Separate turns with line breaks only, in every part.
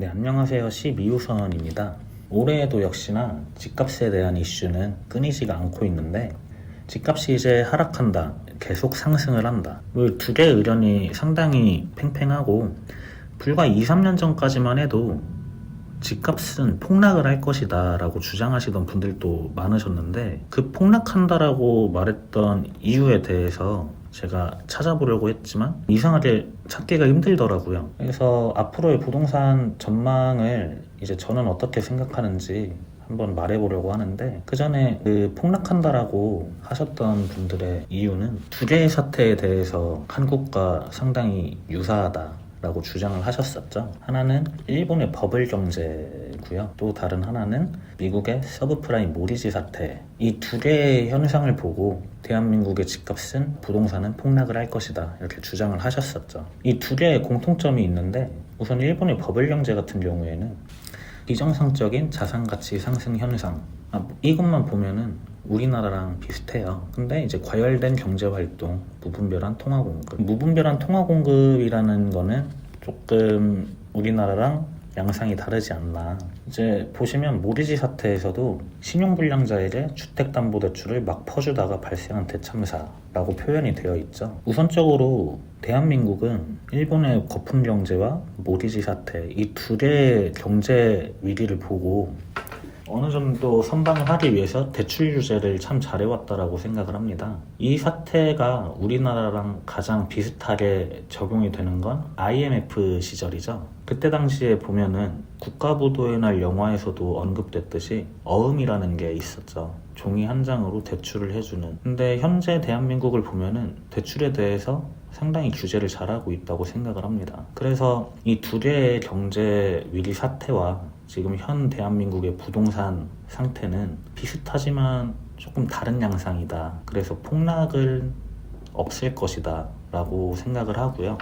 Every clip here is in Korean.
네, 안녕하세요. 12호선입니다. 올해에도 역시나 집값에 대한 이슈는 끊이지가 않고 있는데, 집값이 이제 하락한다, 계속 상승을 한다. 두 개의 의견이 상당히 팽팽하고, 불과 2, 3년 전까지만 해도 집값은 폭락을 할 것이다 라고 주장하시던 분들도 많으셨는데, 그 폭락한다라고 말했던 이유에 대해서 제가 찾아보려고 했지만 이상하게 찾기가 힘들더라고요. 그래서 앞으로의 부동산 전망을 이제 저는 어떻게 생각하는지 한번 말해보려고 하는데, 그 전에 그 폭락한다라고 하셨던 분들의 이유는 두 개의 사태에 대해서 한국과 상당히 유사하다 라고 주장을 하셨었죠. 하나는 일본의 버블 경제고요. 또 다른 하나는 미국의 서브프라임 모리지 사태. 이 두 개의 현상을 보고 대한민국의 집값은 부동산은 폭락을 할 것이다 이렇게 주장을 하셨었죠. 이 두 개의 공통점이 있는데, 우선 일본의 버블 경제 같은 경우에는 비정상적인 자산가치 상승 현상, 이것만 보면은 우리나라랑 비슷해요. 근데 이제 과열된 경제활동, 무분별한 통화공급. 무분별한 통화공급이라는 거는 조금 우리나라랑 양상이 다르지 않나. 이제 보시면 모리지 사태에서도 신용불량자에게 주택담보대출을 막 퍼주다가 발생한 대참사라고 표현이 되어 있죠. 우선적으로 대한민국은 일본의 거품 경제와 모리지 사태, 이 두 개의 경제 위기를 보고 어느 정도 선방을 하기 위해서 대출 규제를 참 잘해왔다라고 생각을 합니다. 이 사태가 우리나라랑 가장 비슷하게 적용이 되는 건 IMF 시절이죠. 그때 당시에 보면은 국가부도의 날 영화에서도 언급됐듯이 어음이라는 게 있었죠. 종이 한 장으로 대출을 해주는. 근데 현재 대한민국을 보면은 대출에 대해서 상당히 규제를 잘하고 있다고 생각을 합니다. 그래서 이 두 개의 경제 위기 사태와 지금 현 대한민국의 부동산 상태는 비슷하지만 조금 다른 양상이다. 그래서 폭락을 없앨 것이다 라고 생각을 하고요.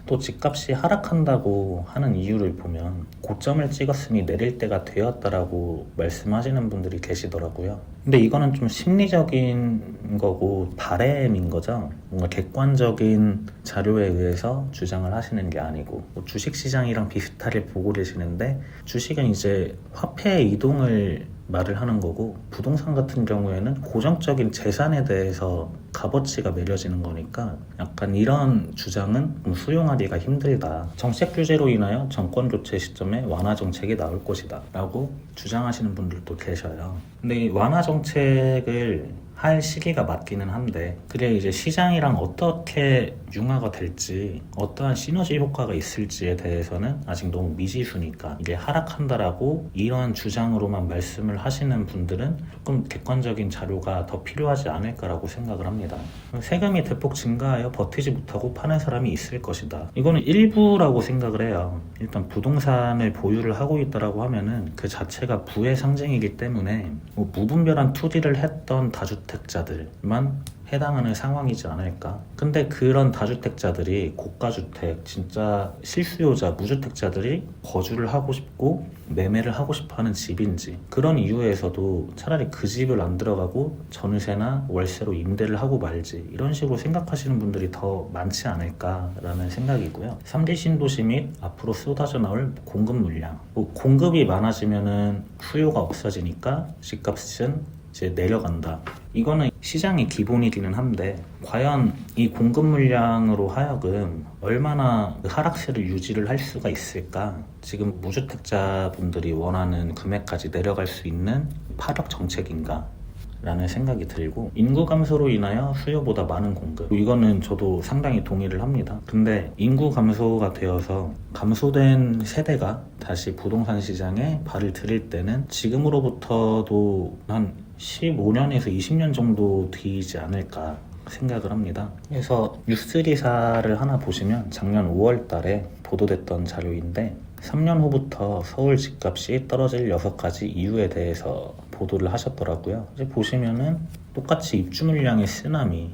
또 집값이 하락한다고 하는 이유를 보면 고점을 찍었으니 내릴 때가 되었다라고 말씀하시는 분들이 계시더라고요. 근데 이거는 좀 심리적인 거고 바램인 거죠. 뭔가 객관적인 자료에 의해서 주장을 하시는 게 아니고, 주식시장이랑 비슷하게 보고 계시는데, 주식은 이제 화폐의 이동을 말을 하는 거고, 부동산 같은 경우에는 고정적인 재산에 대해서 값어치가 매겨지는 거니까 약간 이런 주장은 수용하기가 힘들다. 정책 규제로 인하여 정권 교체 시점에 완화 정책이 나올 것이다 라고 주장하시는 분들도 계셔요. 근데 이 완화 정책을 할 시기가 맞기는 한데, 그게 이제 시장이랑 어떻게 융화가 될지, 어떠한 시너지 효과가 있을지에 대해서는 아직 너무 미지수니까, 이게 하락한다라고 이런 주장으로만 말씀을 하시는 분들은 조금 객관적인 자료가 더 필요하지 않을까라고 생각을 합니다. 세금이 대폭 증가하여 버티지 못하고 파는 사람이 있을 것이다. 이거는 일부라고 생각을 해요. 일단 부동산을 보유를 하고 있다라고 하면은 그 자체가 부의 상징이기 때문에 무분별한 투기를 했던 다주택자들만 해당하는 상황이지 않을까. 근데 그런 다주택자들이 고가주택, 진짜 실수요자, 무주택자들이 거주를 하고 싶고 매매를 하고 싶어하는 집인지, 그런 이유에서도 차라리 그 집을 안 들어가고 전세나 월세로 임대를 하고 말지, 이런 식으로 생각하시는 분들이 더 많지 않을까라는 생각이고요. 3대 신도시 및 앞으로 쏟아져 나올 공급 물량, 공급이 많아지면은 수요가 없어지니까 집값은 이제 내려간다. 이거는 시장의 기본이기는 한데, 과연 이 공급 물량으로 하여금 얼마나 그 하락세를 유지를 할 수가 있을까? 지금 무주택자분들이 원하는 금액까지 내려갈 수 있는 파격 정책인가? 라는 생각이 들고, 인구 감소로 인하여 수요보다 많은 공급, 이거는 저도 상당히 동의를 합니다. 근데 인구 감소가 되어서 감소된 세대가 다시 부동산 시장에 발을 들일 때는 지금으로부터도 한 15년에서 20년 정도 뒤이지 않을까 생각을 합니다. 그래서 뉴스 기사를 하나 보시면 작년 5월 달에 보도됐던 자료인데, 3년 후부터 서울 집값이 떨어질 6가지 이유에 대해서 보도를 하셨더라고요. 이제 보시면은 똑같이 입주 물량의 쓰나미,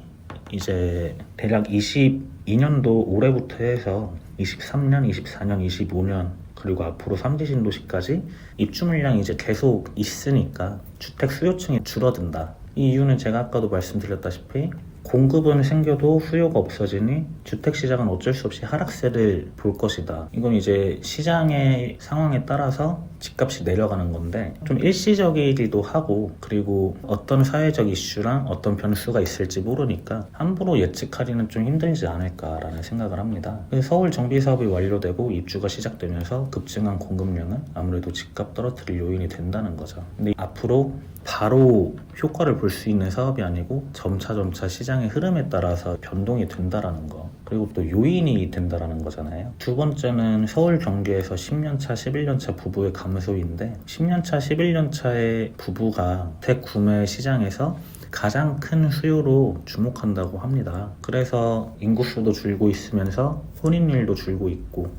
이제 대략 22년도 올해부터 해서 23년, 24년, 25년, 그리고 앞으로 3대 신도시까지 입주 물량이 이제 계속 있으니까 주택 수요층이 줄어든다. 이 이유는 제가 아까도 말씀드렸다시피 공급은 생겨도 수요가 없어지니 주택시장은 어쩔 수 없이 하락세를 볼 것이다. 이건 이제 시장의 상황에 따라서 집값이 내려가는 건데 좀 일시적이기도 하고, 그리고 어떤 사회적 이슈랑 어떤 변수가 있을지 모르니까 함부로 예측하기는 좀 힘들지 않을까라는 생각을 합니다. 서울 정비사업이 완료되고 입주가 시작되면서 급증한 공급량은 아무래도 집값 떨어뜨릴 요인이 된다는 거죠. 근데 앞으로 바로 효과를 볼 수 있는 사업이 아니고 점차 시장의 흐름에 따라서 변동이 된다라는 거, 그리고 또 요인이 된다라는 거잖아요. 두 번째는 서울 경기에서 10년차, 11년차 부부의 감소인데, 10년차, 11년차의 부부가 대구매 시장에서 가장 큰 수요로 주목한다고 합니다. 그래서 인구수도 줄고 있으면서 혼인율도 줄고 있고,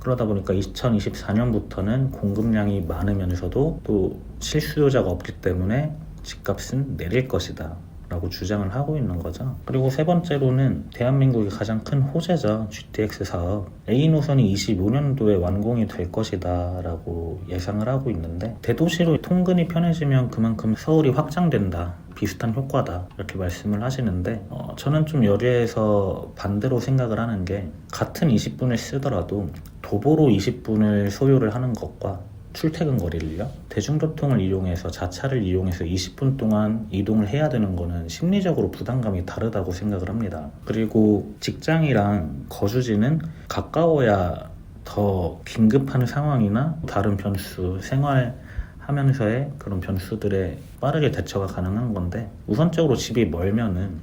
그러다 보니까 2024년부터는 공급량이 많으면서도 또 실수요자가 없기 때문에 집값은 내릴 것이다 라고 주장을 하고 있는 거죠. 그리고 세 번째로는 대한민국의 가장 큰 호재죠. GTX 사업. A 노선이 25년도에 완공이 될 것이다 라고 예상을 하고 있는데, 대도시로 통근이 편해지면 그만큼 서울이 확장된다, 비슷한 효과다, 이렇게 말씀을 하시는데 저는 좀 여기에서 반대로 생각을 하는 게, 같은 20분을 쓰더라도 도보로 20분을 소요를 하는 것과 출퇴근 거리를요, 대중교통을 이용해서, 자차를 이용해서 20분 동안 이동을 해야 되는 거는 심리적으로 부담감이 다르다고 생각을 합니다. 그리고 직장이랑 거주지는 가까워야 더 긴급한 상황이나 다른 변수, 생활하면서의 그런 변수들에 빠르게 대처가 가능한 건데, 우선적으로 집이 멀면은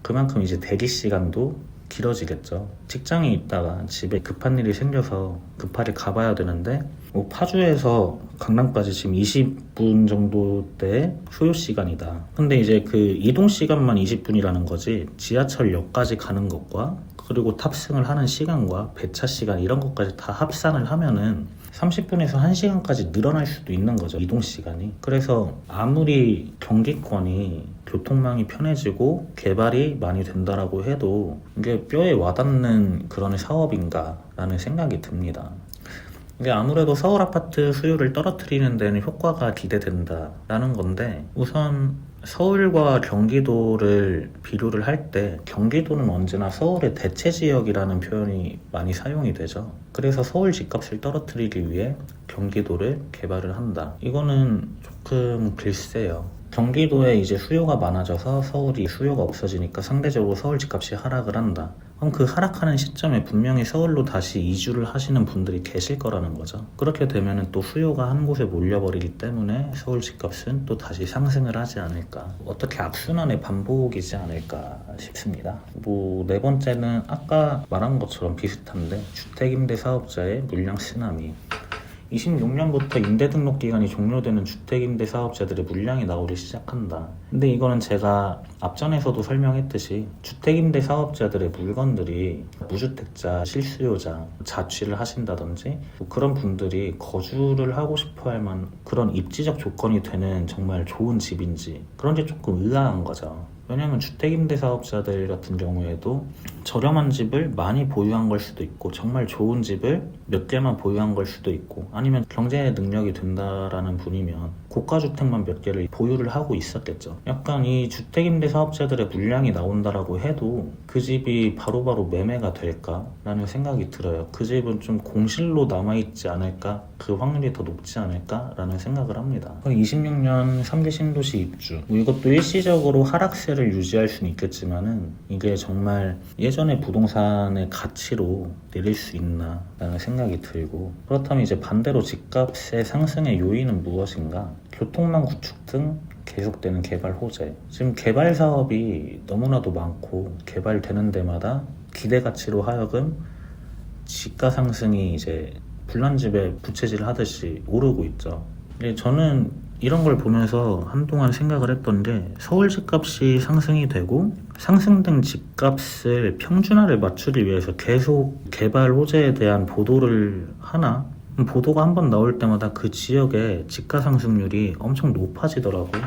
그만큼 이제 대기 시간도 길어지겠죠. 직장에 있다가 집에 급한 일이 생겨서 급하게 가봐야 되는데, 파주에서 강남까지 지금 20분 정도대 소요 시간이다. 근데 이제 그 이동 시간만 20분이라는 거지, 지하철역까지 가는 것과 그리고 탑승을 하는 시간과 배차 시간 이런 것까지 다 합산을 하면은 30분에서 1시간까지 늘어날 수도 있는 거죠, 이동 시간이. 그래서 아무리 경기권이 교통망이 편해지고 개발이 많이 된다라고 해도 이게 뼈에 와닿는 그런 사업인가 라는 생각이 듭니다. 이게 아무래도 서울 아파트 수요를 떨어뜨리는 데는 효과가 기대된다라는 건데, 우선 서울과 경기도를 비교를 할 때 경기도는 언제나 서울의 대체 지역이라는 표현이 많이 사용이 되죠. 그래서 서울 집값을 떨어뜨리기 위해 경기도를 개발을 한다. 이거는 조금 글쎄요. 경기도에 이제 수요가 많아져서 서울이 수요가 없어지니까 상대적으로 서울 집값이 하락을 한다. 그럼 그 하락하는 시점에 분명히 서울로 다시 이주를 하시는 분들이 계실 거라는 거죠. 그렇게 되면은 또 수요가 한 곳에 몰려버리기 때문에 서울 집값은 또 다시 상승을 하지 않을까. 어떻게 악순환의 반복이지 않을까 싶습니다. 네 번째는 아까 말한 것처럼 비슷한데, 주택임대사업자의 물량 쓰나미. 26년부터 임대등록 기간이 종료되는 주택임대사업자들의 물량이 나오기 시작한다. 근데 이거는 제가 앞전에서도 설명했듯이 주택임대사업자들의 물건들이 무주택자, 실수요자, 자취를 하신다든지 그런 분들이 거주를 하고 싶어 할 만한 그런 입지적 조건이 되는 정말 좋은 집인지, 그런 게 조금 의아한 거죠. 왜냐하면 주택임대사업자들 같은 경우에도 저렴한 집을 많이 보유한 걸 수도 있고, 정말 좋은 집을 몇 개만 보유한 걸 수도 있고, 아니면 경제 능력이 된다라는 분이면 고가주택만 몇 개를 보유를 하고 있었겠죠. 약간 이 주택임대사업자들의 물량이 나온다라고 해도 그 집이 바로바로 매매가 될까라는 생각이 들어요. 그 집은 좀 공실로 남아있지 않을까, 그 확률이 더 높지 않을까라는 생각을 합니다. 26년 3기 신도시 입주, 이것도 일시적으로 하락세를 유지할 수는 있겠지만은 이게 정말 예전의 부동산의 가치로 내릴 수 있나 라는 생각이 들고, 그렇다면 이제 반대로 집값의 상승의 요인은 무엇인가? 교통망 구축 등 계속되는 개발 호재. 지금 개발 사업이 너무나도 많고 개발되는 데마다 기대가치로 하여금 지가 상승이 이제 불난집에 부채질 하듯이 오르고 있죠. 저는 이런 걸 보면서 한동안 생각을 했던 게, 서울 집값이 상승이 되고 상승된 집값을 평준화를 맞추기 위해서 계속 개발 호재에 대한 보도를 하나? 보도가 한 번 나올 때마다 그 지역의 집가 상승률이 엄청 높아지더라고요.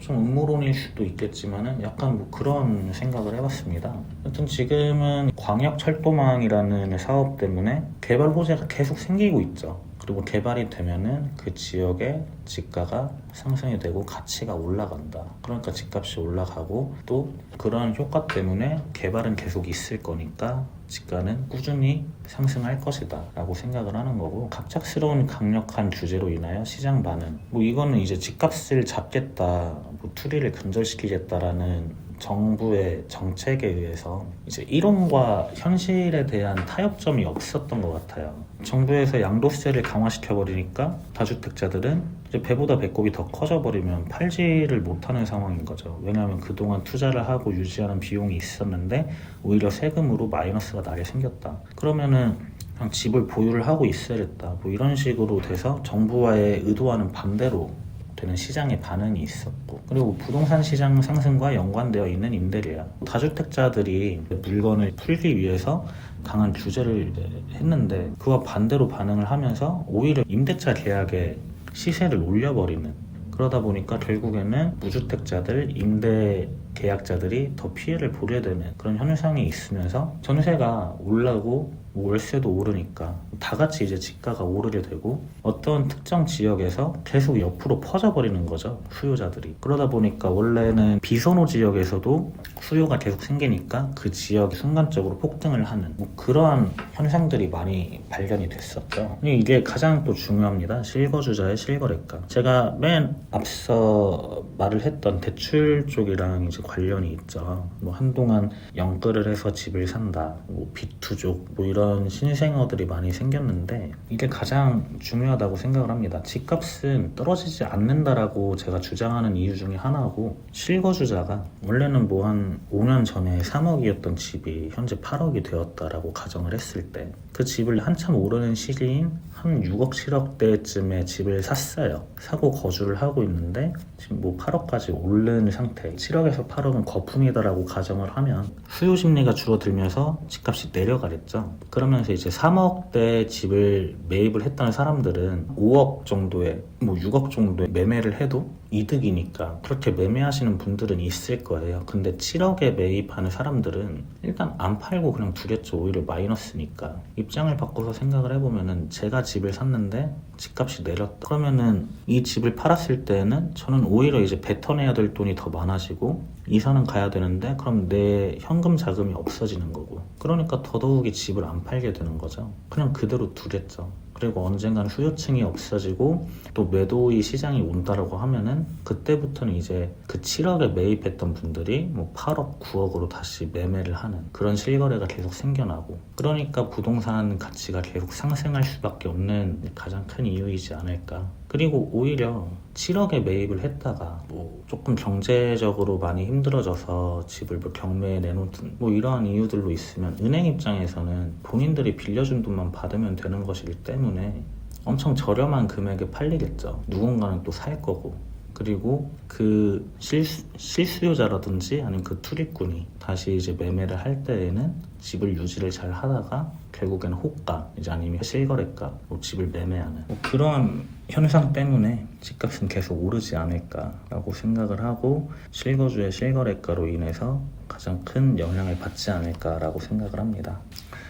좀 음모론일 수도 있겠지만은 약간 그런 생각을 해봤습니다. 하여튼 지금은 광역철도망이라는 사업 때문에 개발 호재가 계속 생기고 있죠. 그리고 개발이 되면은 그 지역의 집가가 상승이 되고 가치가 올라간다. 그러니까 집값이 올라가고 또 그런 효과 때문에 개발은 계속 있을 거니까 집가는 꾸준히 상승할 것이다 라고 생각을 하는 거고, 갑작스러운 강력한 규제로 인하여 시장 반응, 이거는 이제 집값을 잡겠다, 투리를 근절시키겠다라는 정부의 정책에 의해서 이제 이론과 현실에 대한 타협점이 없었던 것 같아요. 정부에서 양도세를 강화시켜버리니까 다주택자들은 이제 배보다 배꼽이 더 커져버리면 팔지를 못하는 상황인 거죠. 왜냐하면 그동안 투자를 하고 유지하는 비용이 있었는데 오히려 세금으로 마이너스가 나게 생겼다. 그러면은 그냥 집을 보유를 하고 있어야겠다. 이런 식으로 돼서 정부와의 의도와는 반대로 되는 시장의 반응이 있었고, 그리고 부동산 시장 상승과 연관되어 있는 임대료야. 다주택자들이 물건을 풀기 위해서 강한 규제를 했는데 그와 반대로 반응을 하면서 오히려 임대차 계약의 시세를 올려버리는, 그러다 보니까 결국에는 무주택자들, 임대 계약자들이 더 피해를 보게 되는 그런 현상이 있으면서 전세가 올라고 월세도 오르니까 다 같이 이제 집가가 오르게 되고 어떤 특정 지역에서 계속 옆으로 퍼져버리는 거죠, 수요자들이. 그러다 보니까 원래는 비선호 지역에서도 수요가 계속 생기니까 그 지역이 순간적으로 폭등을 하는 그러한 현상들이 많이 발견이 됐었죠. 이게 가장 또 중요합니다. 실거주자의 실거래가. 제가 맨 앞서 말을 했던 대출 쪽이랑 이제 관련이 있죠. 한동안 영끌을 해서 집을 산다, 비투족, 이런 신생어들이 많이 생겼는데 이게 가장 중요하다고 생각을 합니다. 집값은 떨어지지 않는다라고 제가 주장하는 이유 중에 하나고, 실거주자가 원래는 한 5년 전에 3억이었던 집이 현재 8억이 되었다라고 가정을 했을 때 그 집을 한참 오르는 시기인 한 6억, 7억대쯤에 집을 샀어요. 사고 거주를 하고 있는데 지금 8억까지 오른 상태. 7억에서 8억은 거품이다라고 가정을 하면 수요 심리가 줄어들면서 집값이 내려가겠죠. 그러면서 이제 3억대 집을 매입을 했던 사람들은 5억 정도에 6억 정도에 매매를 해도 이득이니까 그렇게 매매하시는 분들은 있을 거예요. 근데 7억에 매입하는 사람들은 일단 안 팔고 그냥 두겠죠. 오히려 마이너스니까. 입장을 바꿔서 생각을 해보면은 제가 집을 샀는데 집값이 내렸다. 그러면은 이 집을 팔았을 때는 저는 오히려 이제 뱉어내야 될 돈이 더 많아지고 이사는 가야 되는데 그럼 내 현금 자금이 없어지는 거고, 그러니까 더더욱이 집을 안 팔게 되는 거죠. 그냥 그대로 두겠죠. 그리고 언젠간 수요층이 없어지고 또 매도의 시장이 온다라고 하면은 그때부터는 이제 그 7억에 매입했던 분들이 8억, 9억으로 다시 매매를 하는 그런 실거래가 계속 생겨나고, 그러니까 부동산 가치가 계속 상승할 수밖에 없는 가장 큰 이유이지 않을까. 그리고 오히려 7억에 매입을 했다가 조금 경제적으로 많이 힘들어져서 집을 경매에 내놓든 이러한 이유들로 있으면 은행 입장에서는 본인들이 빌려준 돈만 받으면 되는 것이기 때문에 엄청 저렴한 금액에 팔리겠죠. 누군가는 또 살 거고, 그리고 그 실수요자라든지 아니면 그 투리꾼이 다시 이제 매매를 할 때에는 집을 유지를 잘 하다가 결국에는 호가, 이제 아니면 실거래가, 집을 매매하는 그런 현상 때문에 집값은 계속 오르지 않을까라고 생각을 하고, 실거주의 실거래가로 인해서 가장 큰 영향을 받지 않을까라고 생각을 합니다.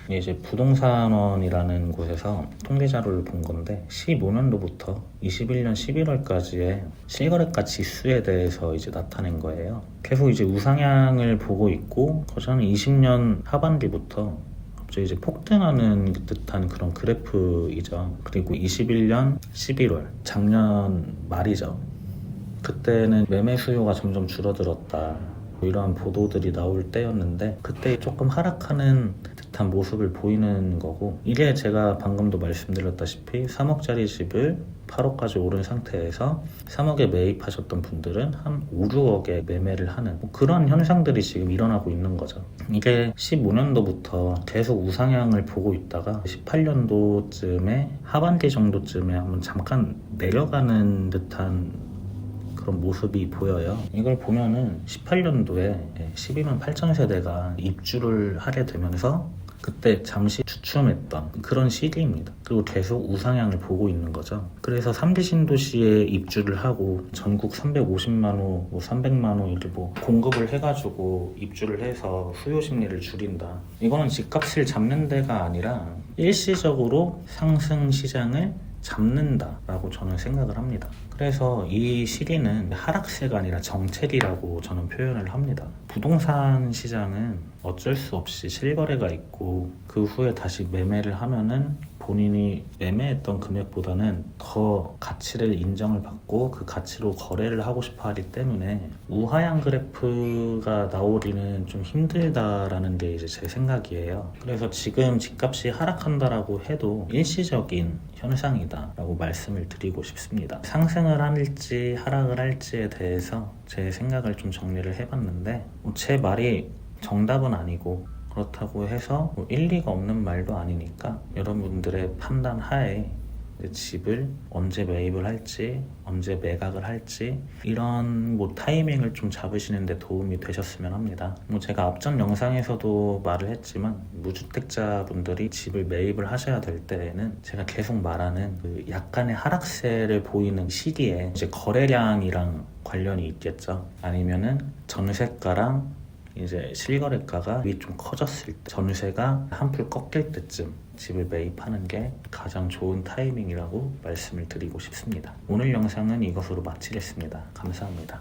이제 부동산원이라는 곳에서 통계 자료를 본 건데 15년도부터 21년 11월까지의 실거래가 지수에 대해서 이제 나타낸 거예요. 계속 이제 우상향을 보고 있고, 거저는 20년 하반기부터 갑자기 이제 폭등하는 듯한 그런 그래프이죠. 그리고 21년 11월, 작년 말이죠. 그때는 매매 수요가 점점 줄어들었다, 이러한 보도들이 나올 때였는데 그때 조금 하락하는 듯한 모습을 보이는 거고, 이게 제가 방금도 말씀드렸다시피 3억짜리 집을 8억까지 오른 상태에서 3억에 매입하셨던 분들은 한 5, 6억에 매매를 하는 그런 현상들이 지금 일어나고 있는 거죠. 이게 15년도부터 계속 우상향을 보고 있다가 18년도쯤에 하반기 정도쯤에 한번 잠깐 내려가는 듯한 그런 모습이 보여요. 이걸 보면은 18년도에 12만 8천 세대가 입주를 하게 되면서 그때 잠시 주춤했던 그런 시기입니다. 그리고 계속 우상향을 보고 있는 거죠. 그래서 3대 신도시에 입주를 하고 전국 350만 호, 300만 호 이렇게 공급을 해가지고 입주를 해서 수요 심리를 줄인다. 이거는 집값을 잡는 데가 아니라 일시적으로 상승 시장을 잡는다라고 저는 생각을 합니다. 그래서 이 시기는 하락세가 아니라 정체기라고 저는 표현을 합니다. 부동산 시장은 어쩔 수 없이 실거래가 있고 그 후에 다시 매매를 하면은 본인이 매매했던 금액보다는 더 가치를 인정을 받고 그 가치로 거래를 하고 싶어 하기 때문에 우하향 그래프가 나오기는 좀 힘들다라는 게 이제 제 생각이에요. 그래서 지금 집값이 하락한다라고 해도 일시적인 현상이다라고 말씀을 드리고 싶습니다. 상승을 할지 하락을 할지에 대해서 제 생각을 좀 정리를 해봤는데 제 말이 정답은 아니고 그렇다고 해서 일리가 없는 말도 아니니까 여러분들의 판단 하에 집을 언제 매입을 할지 언제 매각을 할지 이런 타이밍을 좀 잡으시는 데 도움이 되셨으면 합니다. 제가 앞전 영상에서도 말을 했지만 무주택자분들이 집을 매입을 하셔야 될 때에는 제가 계속 말하는 그 약간의 하락세를 보이는 시기에 이제 거래량이랑 관련이 있겠죠. 아니면은 전세가랑 이제 실거래가가 좀 커졌을 때 전세가 한풀 꺾일 때쯤 집을 매입하는 게 가장 좋은 타이밍이라고 말씀을 드리고 싶습니다. 오늘 영상은 이것으로 마치겠습니다. 감사합니다.